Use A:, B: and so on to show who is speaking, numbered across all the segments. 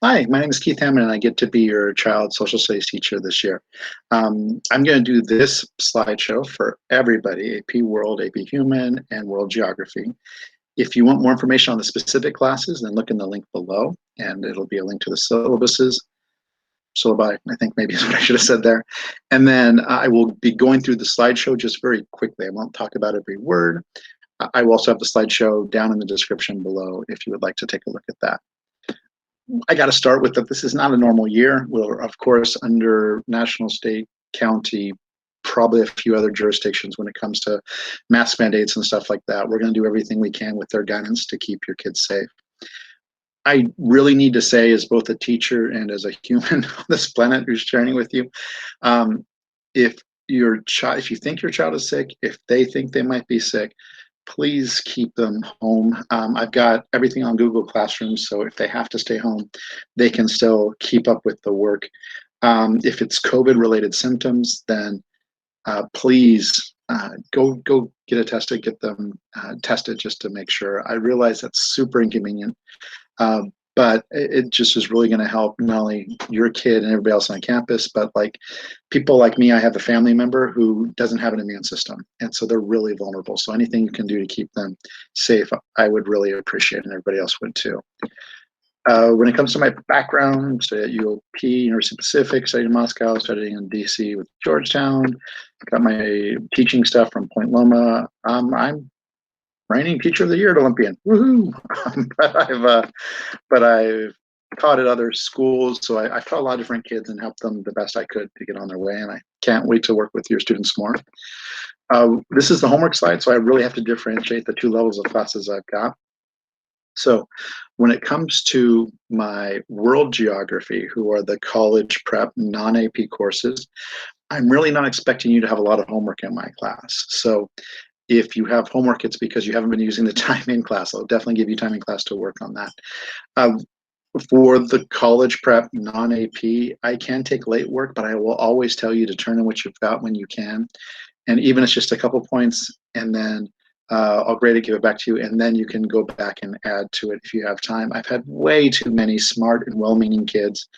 A: Hi, my name is Keith Hammond, and I get to be your child social studies teacher this year. I'm going to do this slideshow for everybody, AP World, AP Human, and World Geography. If you want more information on the specific classes, then look in the link below, and it'll be a link to the syllabuses. Syllabi, I think maybe is what I should have said there. And then I will be going through the slideshow just very quickly. I won't talk about every word. I will also have the slideshow down in the description below if you would like to take a look at that. I got to start with that this is not a normal year. We're, of course, under national, state, county, probably a few other jurisdictions when it comes to mask mandates and stuff like that. We're going to do everything we can with their guidance to keep your kids safe. I really need to say, as both a teacher and as a human on this planet who's sharing with you, if you think your child is sick, if they think they might be sick, please keep them home. I've got everything on Google Classroom, so if they have to stay home, they can still keep up with the work. If it's COVID-related symptoms, then please go get it tested, get them tested just to make sure. I realize that's super inconvenient, but it just is really going to help not only your kid and everybody else on campus, but like people like me. I have a family member who doesn't have an immune system, and so they're really vulnerable. So anything you can do to keep them safe, I would really appreciate, and everybody else would too. When it comes to my background, studied at UOP, University Pacific, studied in Moscow, studying in DC with Georgetown, got my teaching stuff from Point Loma. I'm reigning Teacher of the Year at Olympian. Woohoo! but I've taught at other schools, so I've taught a lot of different kids and helped them the best I could to get on their way, and I can't wait to work with your students more. This is the homework slide, so I really have to differentiate the two levels of classes I've got. So when it comes to my world geography, who are the college prep non-AP courses, I'm really not expecting you to have a lot of homework in my class. So if you have homework, it's because you haven't been using the time in class. I'll definitely give you time in class to work on that. For the college prep non-AP, I can take late work, but I will always tell you to turn in what you've got when you can. And even if it's just a couple points, and then I'll grade it, give it back to you, and then you can go back and add to it if you have time. I've had way too many smart and well-meaning kids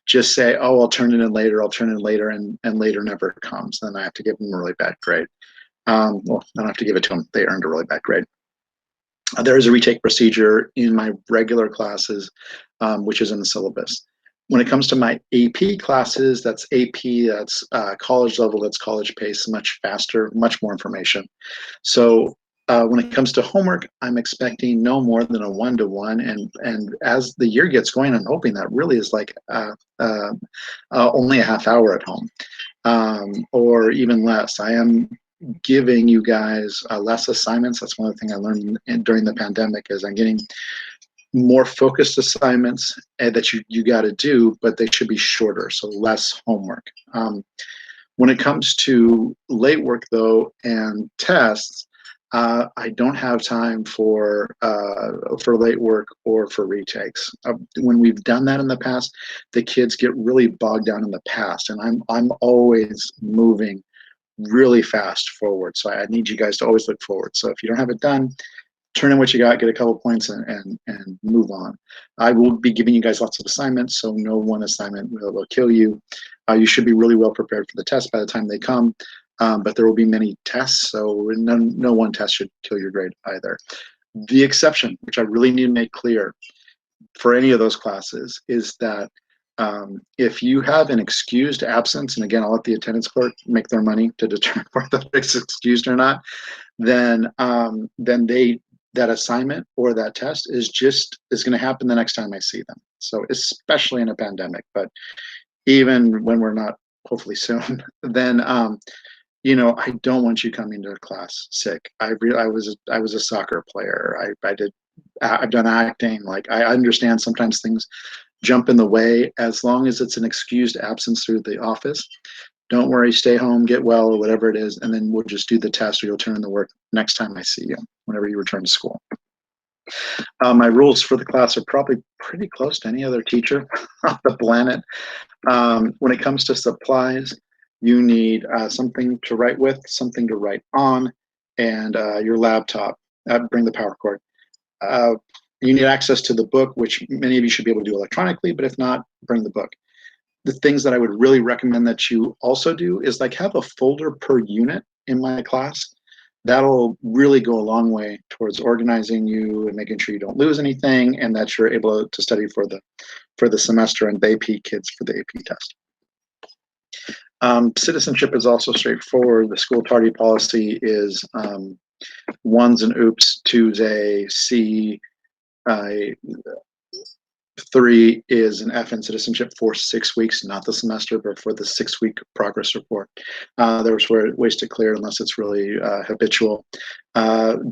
A: just say, oh, I'll turn it in later, and later never comes. Then I have to give them a really bad grade. Well, I don't have to give it to them. They earned a really bad grade. There is a retake procedure in my regular classes, which is in the syllabus. When it comes to my AP classes, that's AP, that's college level, that's college pace, much faster, much more information. So when it comes to homework, I'm expecting no more than a 1-to-1, and as the year gets going, I'm hoping that really is like only a half hour at home, or even less. I am giving you guys less assignments. That's one of the things I learned during the pandemic, is I'm getting more focused assignments that you got to do, but they should be shorter, so less homework. When it comes to late work though and tests, I don't have time for late work or for retakes. When we've done that in the past, the kids get really bogged down in the past, and I'm always moving really fast forward. So I need you guys to always look forward. So if you don't have it done, turn in what you got, get a couple points, and move on. I will be giving you guys lots of assignments, so no one assignment will kill you. You should be really well prepared for the test by the time they come, but there will be many tests, so no one test should kill your grade either. The exception, which I really need to make clear for any of those classes, is that if you have an excused absence, and again, I'll let the attendance clerk make their money to determine whether it's excused or not, then that assignment or that test is going to happen the next time I see them. So especially in a pandemic, but even when we're not, hopefully soon, then I don't want you coming to class sick. I was a soccer player. I've done acting. Like, I understand sometimes things jump in the way. As long as it's an excused absence through the office, don't worry, stay home, get well, or whatever it is, and then we'll just do the test, or you'll turn in the work next time I see you, whenever you return to school. My rules for the class are probably pretty close to any other teacher on the planet. When it comes to supplies, you need something to write with, something to write on, and your laptop. Bring the power cord. You need access to the book, which many of you should be able to do electronically, but if not, bring the book. The things that I would really recommend that you also do is like have a folder per unit in my class. That'll really go a long way towards organizing you and making sure you don't lose anything, and that you're able to study for the semester and the AP kids for the AP test. Citizenship is also straightforward. The school tardy policy is one's an oops, two's a C, 3 is an F in citizenship for 6 weeks, not the semester, but for the 6-week progress report. There's ways to clear unless it's really habitual.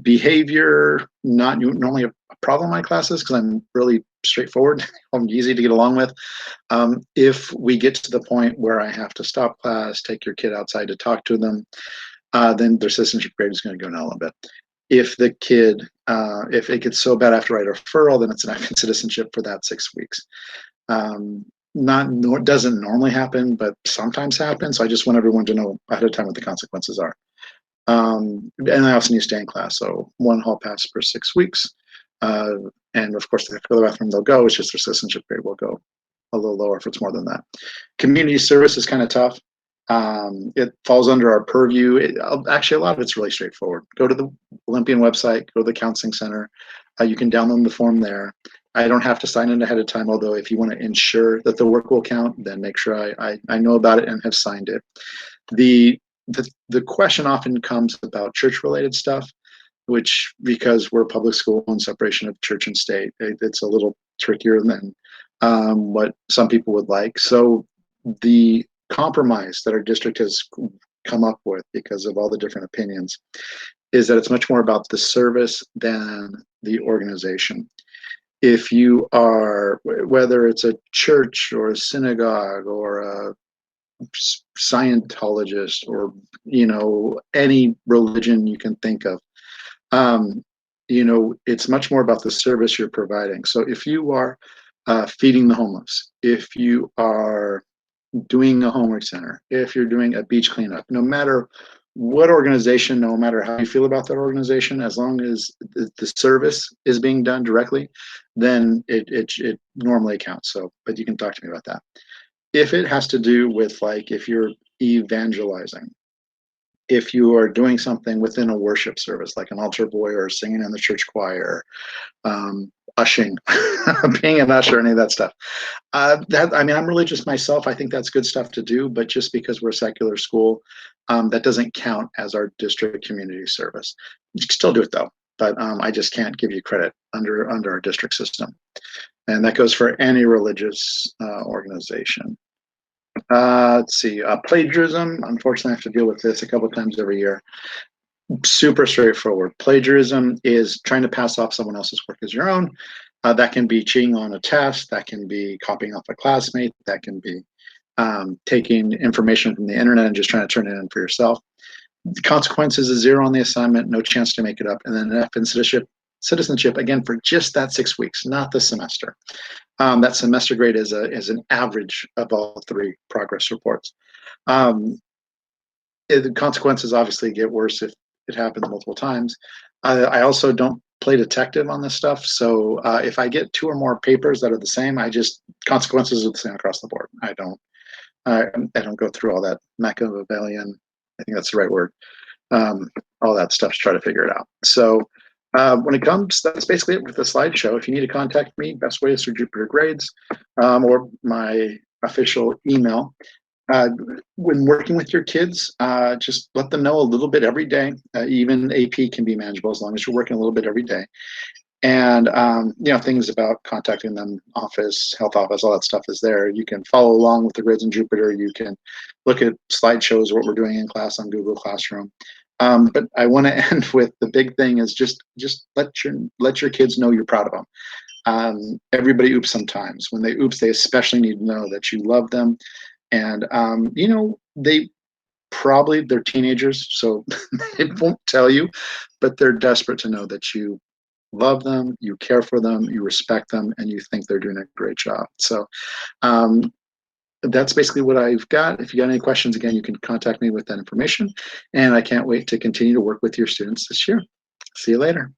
A: Behavior, not normally a problem in my classes because I'm really straightforward. I'm easy to get along with. If we get to the point where I have to stop class, take your kid outside to talk to them, then their citizenship grade is going to go down a little bit. If the kid, if it gets so bad I have to write a referral, then it's an F in citizenship for that 6 weeks. Doesn't normally happen, but sometimes happens. So I just want everyone to know ahead of time what the consequences are. And I also need to stay in class. So 1 hall pass per 6 weeks. And of course, if they have to go to the bathroom, they'll go. It's just their citizenship grade will go a little lower if it's more than that. Community service is kind of tough. It falls under our purview. Actually, a lot of it's really straightforward. Go to the Olympian website, go to the counseling center. You can download the form there. I don't have to sign in ahead of time, although if you want to ensure that the work will count, then make sure I know about it and have signed it. The question often comes about church-related stuff, which, because we're a public school and separation of church and state, it's a little trickier than what some people would like. So the compromise that our district has come up with, because of all the different opinions, is that it's much more about the service than the organization. If you are, whether it's a church or a synagogue or a Scientologist or any religion you can think of, it's much more about the service you're providing. So if you are feeding the homeless, if you are doing a homework center, if you're doing a beach cleanup, no matter what organization, no matter how you feel about that organization, as long as the service is being done directly, then it normally counts. So, but you can talk to me about that. If it has to do with, like, if you're evangelizing, if you are doing something within a worship service, like an altar boy or singing in the church choir, ushing, being an usher, any of that stuff. I'm religious myself. I think that's good stuff to do, but just because we're a secular school, that doesn't count as our district community service. You can still do it though, but I just can't give you credit under our district system. And that goes for any religious organization. Let's see, plagiarism. Unfortunately, I have to deal with this a couple of times every year. Super straightforward. Plagiarism is trying to pass off someone else's work as your own. That can be cheating on a test. That can be copying off a classmate. That can be taking information from the internet and just trying to turn it in for yourself. The consequence is a 0 on the assignment, no chance to make it up, and then an F in citizenship, again, for just that 6 weeks, not the semester. That semester grade is an average of all 3 progress reports. The consequences obviously get worse if it happens multiple times. I also don't play detective on this stuff, so if I get 2 or more papers that are the same, consequences are the same across the board. I don't go through all that Machiavellian, I think that's the right word, all that stuff to try to figure it out. So when it comes, that's basically it with the slideshow. If you need to contact me, best way is through Jupiter Grades or my official email. When working with your kids, just let them know a little bit every day. Even AP can be manageable as long as you're working a little bit every day. And things about contacting them, office, health office, all that stuff is there. You can follow along with the grids in Jupiter. You can look at slideshows, what we're doing in class on Google Classroom. But I want to end with the big thing is just let your kids know you're proud of them. Everybody oops sometimes. When they oops, they especially need to know that you love them. And they're teenagers, so they won't tell you, but they're desperate to know that you love them, you care for them, you respect them, and you think they're doing a great job. So that's basically what I've got. If you got any questions, again, you can contact me with that information. And I can't wait to continue to work with your students this year. See you later.